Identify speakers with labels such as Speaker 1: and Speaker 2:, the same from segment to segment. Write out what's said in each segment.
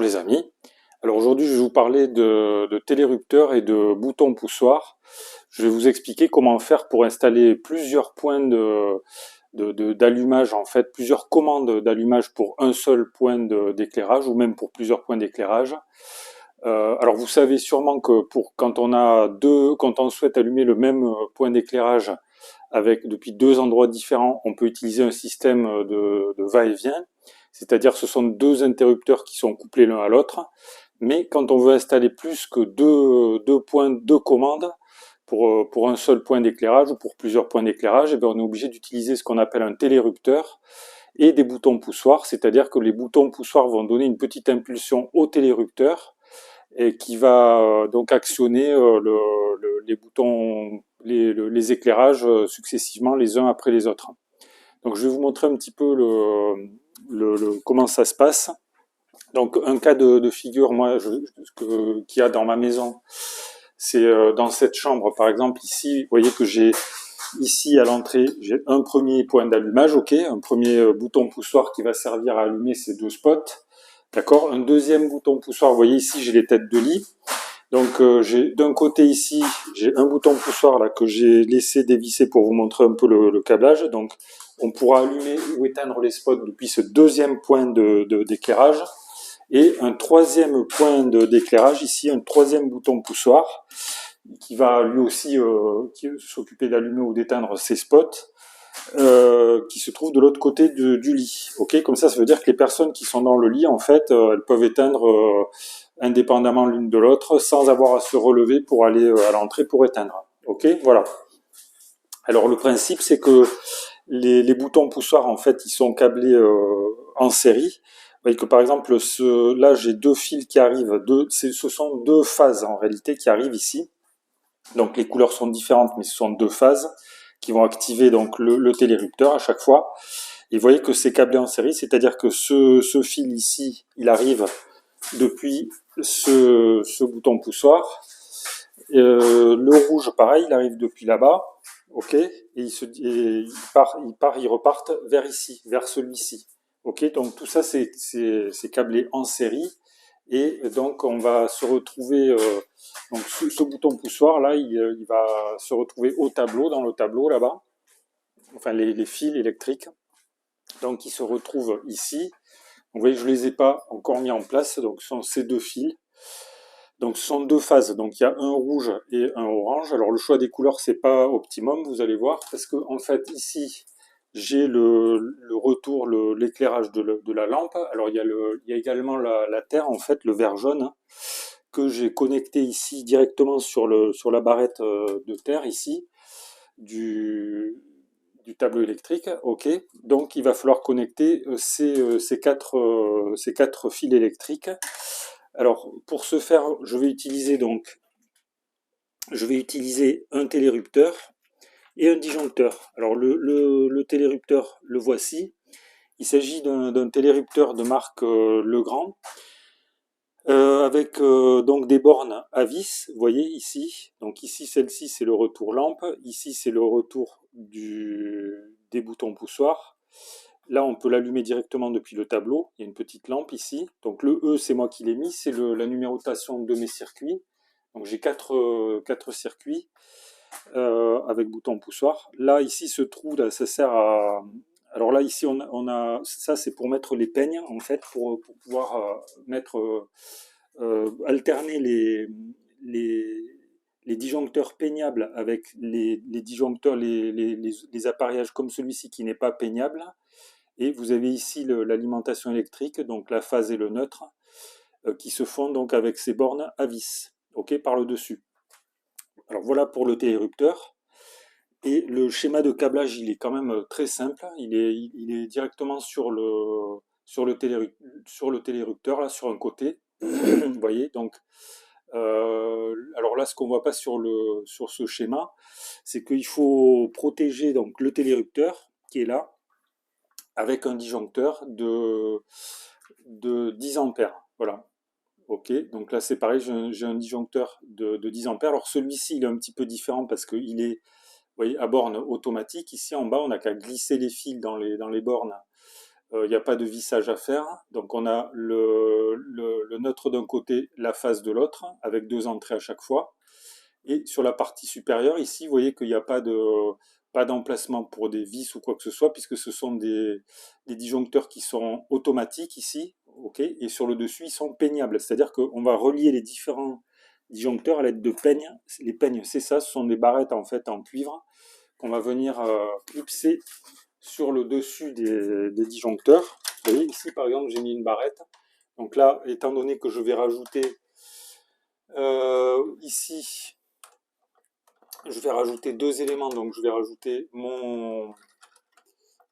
Speaker 1: les amis. Alors aujourd'hui, je vais vous parler de télérupteurs et de boutons poussoirs. Je vais vous expliquer comment faire pour installer plusieurs points d'allumage, en fait, plusieurs commandes d'allumage pour un seul point d'éclairage ou même pour plusieurs points d'éclairage. Alors vous savez sûrement que quand on souhaite allumer le même point d'éclairage depuis deux endroits différents, on peut utiliser un système de va-et-vient. C'est-à-dire ce sont deux interrupteurs qui sont couplés l'un à l'autre. Mais quand on veut installer plus que deux points de commande pour un seul point d'éclairage ou pour plusieurs points d'éclairage, eh bien on est obligé d'utiliser ce qu'on appelle un télérupteur et des boutons poussoirs, c'est-à-dire que les boutons poussoirs vont donner une petite impulsion au télérupteur et qui va donc actionner les boutons, les éclairages successivement les uns après les autres. Donc je vais vous montrer un petit peu comment ça se passe. Donc un cas de figure, moi, qu'il y a dans ma maison, c'est dans cette chambre, par exemple, ici, vous voyez que j'ai ici à l'entrée, j'ai un premier point d'allumage, ok, un premier bouton poussoir qui va servir à allumer ces deux spots, d'accord. Un deuxième bouton poussoir, vous voyez ici, j'ai les têtes de lit. Donc j'ai d'un côté ici, j'ai un bouton poussoir là que j'ai laissé dévisser pour vous montrer un peu le câblage. Donc on pourra allumer ou éteindre les spots depuis ce deuxième point d'éclairage. Et un troisième point d'éclairage, ici un troisième bouton poussoir, qui va lui aussi s'occuper d'allumer ou d'éteindre ces spots, qui se trouve de l'autre côté du lit. Ok, comme ça veut dire que les personnes qui sont dans le lit, en fait, elles peuvent éteindre indépendamment l'une de l'autre, sans avoir à se relever pour aller à l'entrée pour éteindre. Ok, voilà. Alors le principe, c'est que les boutons poussoirs, en fait, ils sont câblés en série. Vous voyez que par exemple, là, j'ai deux fils qui arrivent, ce sont deux phases en réalité qui arrivent ici. Donc les couleurs sont différentes, mais ce sont deux phases qui vont activer donc le télérupteur à chaque fois. Et vous voyez que c'est câblé en série, c'est-à-dire que ce fil ici, il arrive depuis ce bouton poussoir. Le rouge, pareil, il arrive depuis là-bas, ok, et ils repartent vers ici, vers celui-ci, ok. Donc tout ça, c'est câblé en série, et donc on va se retrouver, donc ce bouton poussoir là, il va se retrouver au tableau, dans le tableau là-bas, enfin les fils électriques, donc ils se retrouvent ici. Vous voyez, je les ai pas encore mis en place, donc ce sont ces deux fils. Donc ce sont deux phases, donc il y a un rouge et un orange. Alors le choix des couleurs, c'est pas optimum, vous allez voir, parce que en fait ici j'ai le retour, l'éclairage de la lampe. Alors il y a également la terre, en fait, le vert jaune, hein, que j'ai connecté ici directement sur la barrette de terre ici du tableau électrique. Ok, donc il va falloir connecter ces quatre fils électriques. Alors, pour ce faire, je vais utiliser un télérupteur et un disjoncteur. Alors, le télérupteur, le voici. Il s'agit d'un télérupteur de marque Legrand, avec donc des bornes à vis, vous voyez ici. Donc ici, celle-ci, c'est le retour lampe. Ici, c'est le retour des boutons poussoirs. Là, on peut l'allumer directement depuis le tableau. Il y a une petite lampe ici. Donc le E, c'est moi qui l'ai mis. C'est la numérotation de mes circuits. Donc j'ai quatre circuits avec bouton poussoir. Là, ici, ce trou, là, ça sert à... Alors là, ici, on a ça, c'est pour mettre les peignes, en fait, pour pouvoir alterner les disjoncteurs peignables avec les disjoncteurs, les appareillages comme celui-ci qui n'est pas peignable. Et vous avez ici l'alimentation électrique, donc la phase et le neutre, qui se font donc avec ces bornes à vis, ok, par le dessus. Alors voilà pour le télérupteur. Et le schéma de câblage, il est quand même très simple. Il est directement sur le télérupteur, là, sur un côté. Vous voyez, donc, alors là, ce qu'on ne voit pas sur ce schéma, c'est qu'il faut protéger donc le télérupteur qui est là, avec un disjoncteur de 10 ampères. Voilà. Ok, donc là c'est pareil, j'ai un disjoncteur de 10 ampères. Alors celui-ci, il est un petit peu différent parce qu'il est, vous voyez, à borne automatique. Ici en bas, on n'a qu'à glisser les fils dans les bornes. Il n'y a pas de vissage à faire. Donc on a le neutre d'un côté, la phase de l'autre, avec 2 entrées à chaque fois. Et sur la partie supérieure, ici, vous voyez qu'il n'y a pas d'emplacement pour des vis ou quoi que ce soit, puisque ce sont des disjoncteurs qui sont automatiques ici, ok, et sur le dessus, ils sont peignables. C'est-à-dire qu'on va relier les différents disjoncteurs à l'aide de peignes. Les peignes, c'est ça, ce sont des barrettes en fait en cuivre qu'on va venir clipser sur le dessus des disjoncteurs. Vous voyez, ici, par exemple, j'ai mis une barrette. Donc là, étant donné que je vais rajouter ici, je vais rajouter 2 éléments. Donc je vais rajouter mon...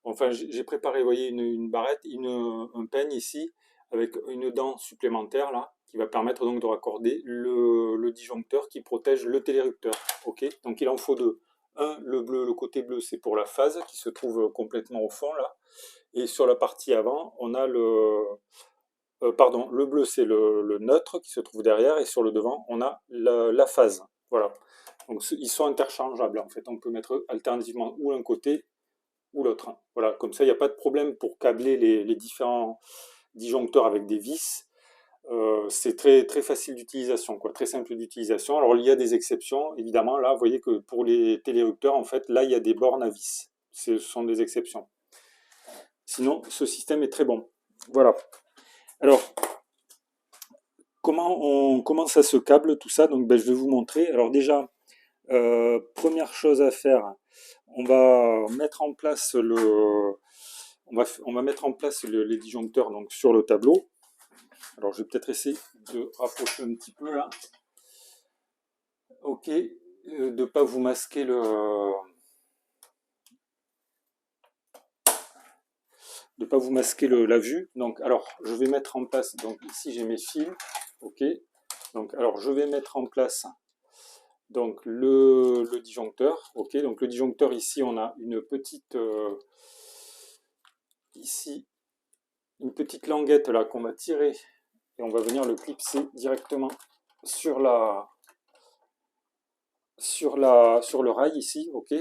Speaker 1: Enfin, j'ai préparé, vous voyez, une barrette, un peigne ici, avec une dent supplémentaire là, qui va permettre donc de raccorder le disjoncteur qui protège le télérupteur. Ok, donc il en faut deux. Un, le bleu, le côté bleu, c'est pour la phase qui se trouve complètement au fond là. Et sur la partie avant, on a pardon, le bleu c'est le neutre qui se trouve derrière, et sur le devant, on a la phase. Voilà. Donc ils sont interchangeables en fait. On peut mettre alternativement ou l'un côté ou l'autre. Voilà, comme ça il n'y a pas de problème pour câbler les différents disjoncteurs avec des vis. C'est très, très facile d'utilisation, quoi, très simple d'utilisation. Alors il y a des exceptions, évidemment. Là, vous voyez que pour les télérupteurs, en fait, là il y a des bornes à vis. Ce sont des exceptions. Sinon, ce système est très bon. Voilà. Alors, comment ça se câble tout ça? Donc, je vais vous montrer. Alors déjà, première chose à faire, on va mettre en place on va mettre en place les disjoncteurs donc sur le tableau. Alors, je vais peut-être essayer de rapprocher un petit peu là. Ok, de ne pas vous masquer la vue. Donc, alors, je vais mettre en place. Donc, ici, j'ai mes fils. Ok. Donc, alors, je vais mettre en place donc le disjoncteur. Ok. Donc, le disjoncteur ici, on a une petite ici une petite languette là qu'on va tirer et on va venir le clipser directement sur le rail ici. Ok.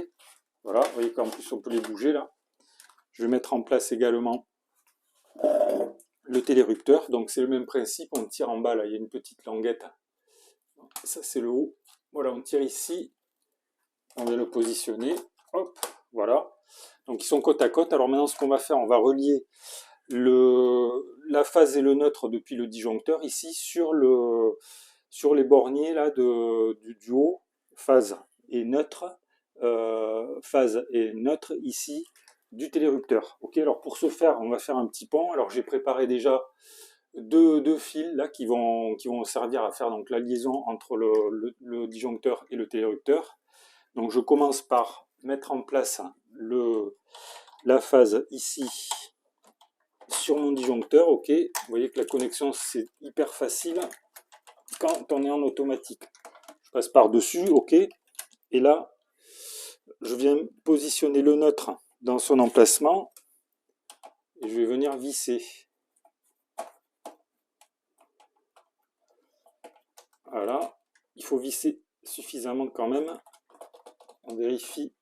Speaker 1: Voilà. Vous voyez qu'en plus on peut les bouger là. Je vais mettre en place également le télérupteur, donc c'est le même principe, on tire en bas, là il y a une petite languette, ça c'est le haut, voilà, on tire ici, on vient le positionner, hop, voilà, donc ils sont côte à côte. Alors maintenant ce qu'on va faire, on va relier la phase et le neutre depuis le disjoncteur ici sur les borniers là du haut, phase et neutre ici du télérupteur. Ok, alors pour ce faire, on va faire un petit pont. Alors j'ai préparé déjà deux fils là qui vont servir à faire donc la liaison entre le disjoncteur et le télérupteur. Donc je commence par mettre en place la phase ici sur mon disjoncteur. Ok, vous voyez que la connexion c'est hyper facile quand on est en automatique. Je passe par dessus, ok, et là je viens positionner le neutre dans son emplacement et je vais venir visser. Voilà, il faut visser suffisamment quand même. On vérifie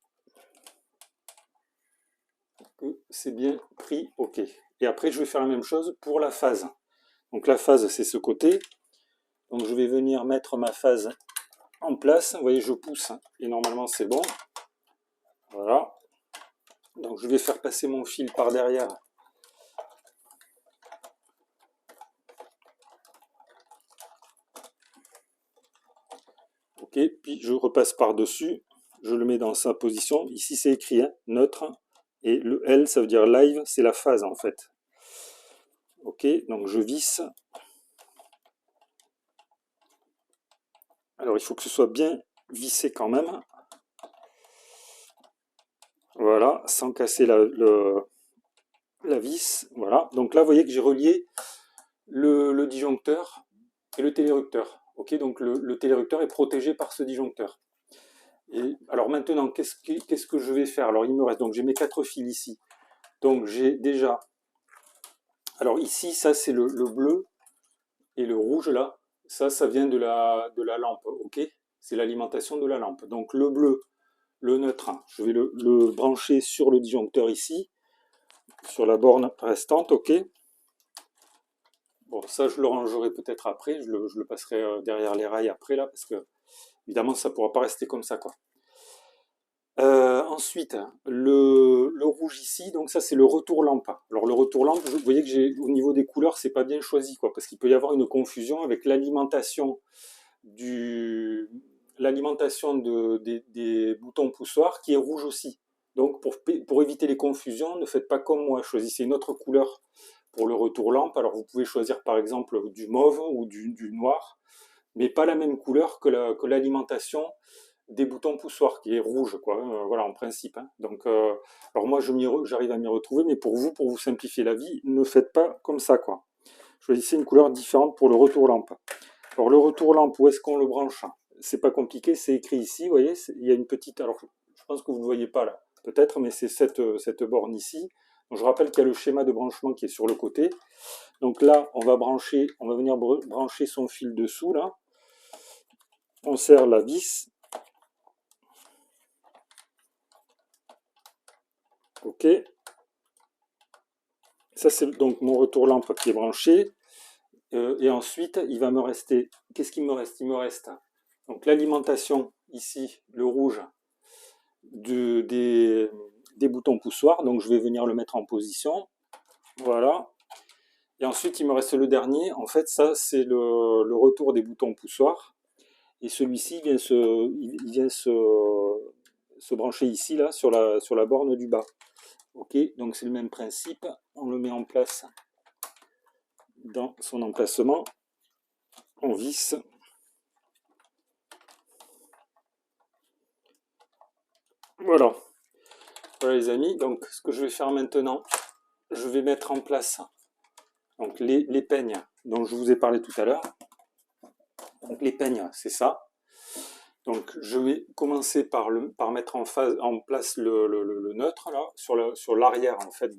Speaker 1: que c'est bien pris, ok. Et après je vais faire la même chose pour la phase. Donc la phase c'est ce côté. Donc je vais venir mettre ma phase en place. Vous voyez, je pousse et normalement c'est bon. Voilà. Donc je vais faire passer mon fil par derrière. Ok, puis je repasse par-dessus, je le mets dans sa position. Ici c'est écrit hein, neutre, et le L ça veut dire live, c'est la phase en fait. Ok, donc je visse. Alors il faut que ce soit bien vissé quand même. Voilà, sans casser la vis. Voilà, donc là vous voyez que j'ai relié le disjoncteur et le télérupteur. Ok, donc le télérupteur est protégé par ce disjoncteur. Et alors maintenant, qu'est-ce que je vais faire? Alors il me reste, donc j'ai mes 4 fils ici. Donc j'ai déjà, alors ici ça c'est le bleu et le rouge là, ça vient de la lampe, ok? C'est l'alimentation de la lampe. Donc le bleu, le neutre, je vais le brancher sur le disjoncteur ici, sur la borne restante, ok? Bon, ça, je le rangerai peut-être après, je le passerai derrière les rails après, là, parce que, évidemment, ça ne pourra pas rester comme ça, quoi. Ensuite, le rouge ici, donc ça, c'est le retour lampe. Alors, le retour lampe, vous voyez que au niveau des couleurs, c'est pas bien choisi, quoi, parce qu'il peut y avoir une confusion avec du, l'alimentation des boutons poussoirs qui est rouge aussi. Donc, pour éviter les confusions, ne faites pas comme moi, choisissez une autre couleur pour le retour lampe. Alors vous pouvez choisir par exemple du mauve ou du noir, mais pas la même couleur que l'alimentation des boutons poussoirs qui est rouge, quoi. Voilà, en principe, hein. Donc, alors moi j'arrive à m'y retrouver, mais pour vous simplifier la vie, ne faites pas comme ça, quoi. Choisissez une couleur différente pour le retour lampe. Alors le retour lampe, où est-ce qu'on le branche? C'est pas compliqué, c'est écrit ici, vous voyez, il y a une petite, alors je pense que vous ne voyez pas là, peut-être, mais c'est cette borne ici. Donc, je rappelle qu'il y a le schéma de branchement qui est sur le côté. Donc là, on va venir brancher son fil dessous, là. On serre la vis. Ok. Ça, c'est donc mon retour lampe qui est branché. Et ensuite, il va me rester... Qu'est-ce qu'il me reste? Il me reste donc l'alimentation, ici, le rouge, des boutons poussoirs. Donc, je vais venir le mettre en position. Voilà. Et ensuite, il me reste le dernier. En fait, ça, c'est le retour des boutons poussoirs. Et celui-ci il vient se brancher ici, là, sur la borne du bas. Ok, donc c'est le même principe. On le met en place dans son emplacement. On visse. Voilà. Voilà les amis. Donc ce que je vais faire maintenant, je vais mettre en place donc les peignes dont je vous ai parlé tout à l'heure. Donc les peignes, c'est ça. Donc je vais commencer par mettre en place le neutre là, sur l'arrière en fait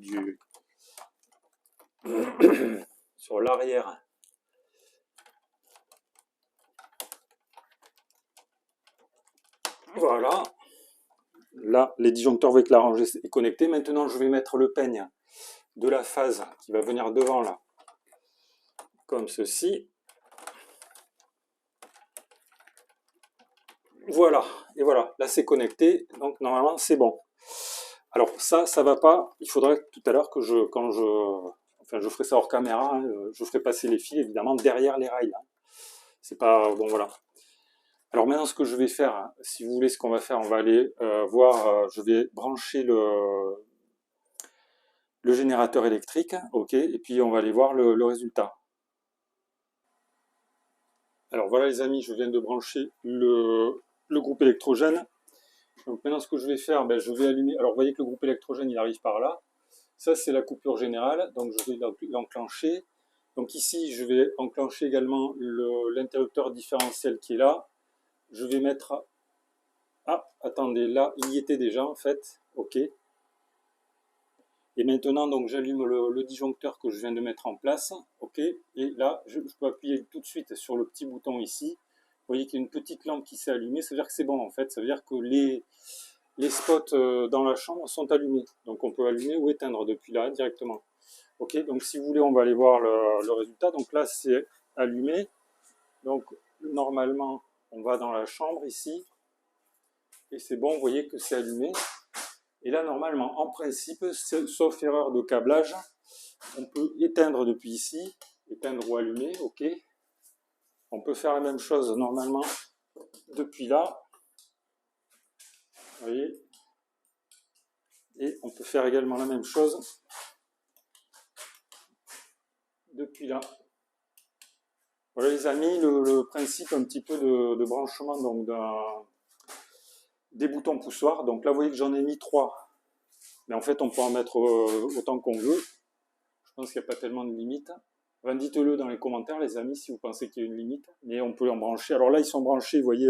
Speaker 1: sur l'arrière. Voilà. Là, les disjoncteurs avec la rangée est connecté. Maintenant, je vais mettre le peigne de la phase qui va venir devant là, comme ceci. Voilà, et voilà, là c'est connecté, donc normalement c'est bon. Alors ça va pas, il faudrait tout à l'heure que enfin je ferai ça hors caméra, hein, je ferai passer les fils évidemment derrière les rails. Hein. C'est pas, bon voilà. Alors maintenant ce que je vais faire, hein, si vous voulez ce qu'on va faire, on va aller voir, je vais brancher le générateur électrique, ok, et puis on va aller voir le résultat. Alors voilà les amis, je viens de brancher le groupe électrogène. Donc maintenant ce que je vais faire, ben, je vais allumer, alors vous voyez que le groupe électrogène il arrive par là. Ça c'est la coupure générale, donc je vais l'enclencher. Donc ici je vais enclencher également l'interrupteur différentiel qui est là. Je vais mettre, ah attendez, là il y était déjà en fait, ok. Et maintenant donc j'allume le disjoncteur que je viens de mettre en place, ok. Et là je peux appuyer tout de suite sur le petit bouton ici. Vous voyez qu'il y a une petite lampe qui s'est allumée, ça veut dire que c'est bon en fait, ça veut dire que les spots dans la chambre sont allumés. Donc on peut allumer ou éteindre depuis là directement. Ok, donc si vous voulez, on va aller voir le résultat. Donc là, c'est allumé. Donc normalement, on va dans la chambre ici. Et c'est bon, vous voyez que c'est allumé. Et là, normalement, en principe, sauf erreur de câblage, on peut éteindre depuis ici. Éteindre ou allumer, ok. On peut faire la même chose normalement depuis là. Vous voyez. Et on peut faire également la même chose depuis là. Voilà les amis, le principe un petit peu de branchement donc des boutons poussoirs. Donc là vous voyez que j'en ai mis 3. Mais en fait on peut en mettre autant qu'on veut. Je pense qu'il n'y a pas tellement de limite. Enfin, dites-le dans les commentaires les amis si vous pensez qu'il y a une limite. Mais on peut en brancher. Alors là ils sont branchés, vous voyez,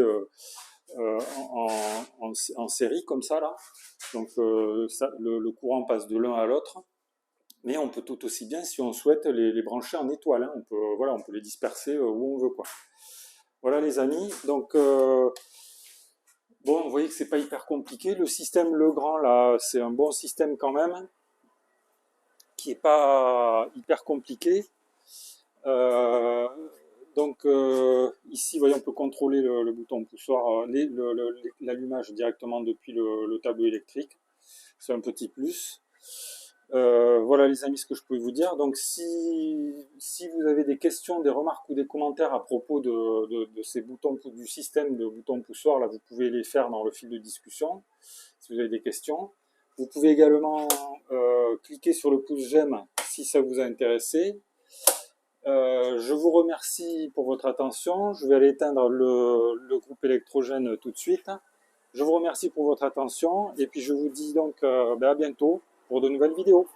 Speaker 1: en série comme ça là. Donc le courant passe de l'un à l'autre. Mais on peut tout aussi bien, si on souhaite, les brancher en étoile. Hein. Voilà, on peut les disperser où on veut, quoi. Voilà les amis. Donc bon, vous voyez que c'est pas hyper compliqué. Le système Legrand là, c'est un bon système quand même, qui est pas hyper compliqué. Euh, ici, voyez, on peut contrôler le bouton poussoir, l'allumage directement depuis le tableau électrique. C'est un petit plus. Voilà les amis ce que je pouvais vous dire. Donc si vous avez des questions, des remarques ou des commentaires à propos de ces boutons, du système de boutons poussoirs, là vous pouvez les faire dans le fil de discussion si vous avez des questions. Vous pouvez également cliquer sur le pouce j'aime si ça vous a intéressé. Je vous remercie pour votre attention. Je vais aller éteindre le groupe électrogène tout de suite. Je vous remercie pour votre attention et puis je vous dis donc à bientôt pour de nouvelles vidéos.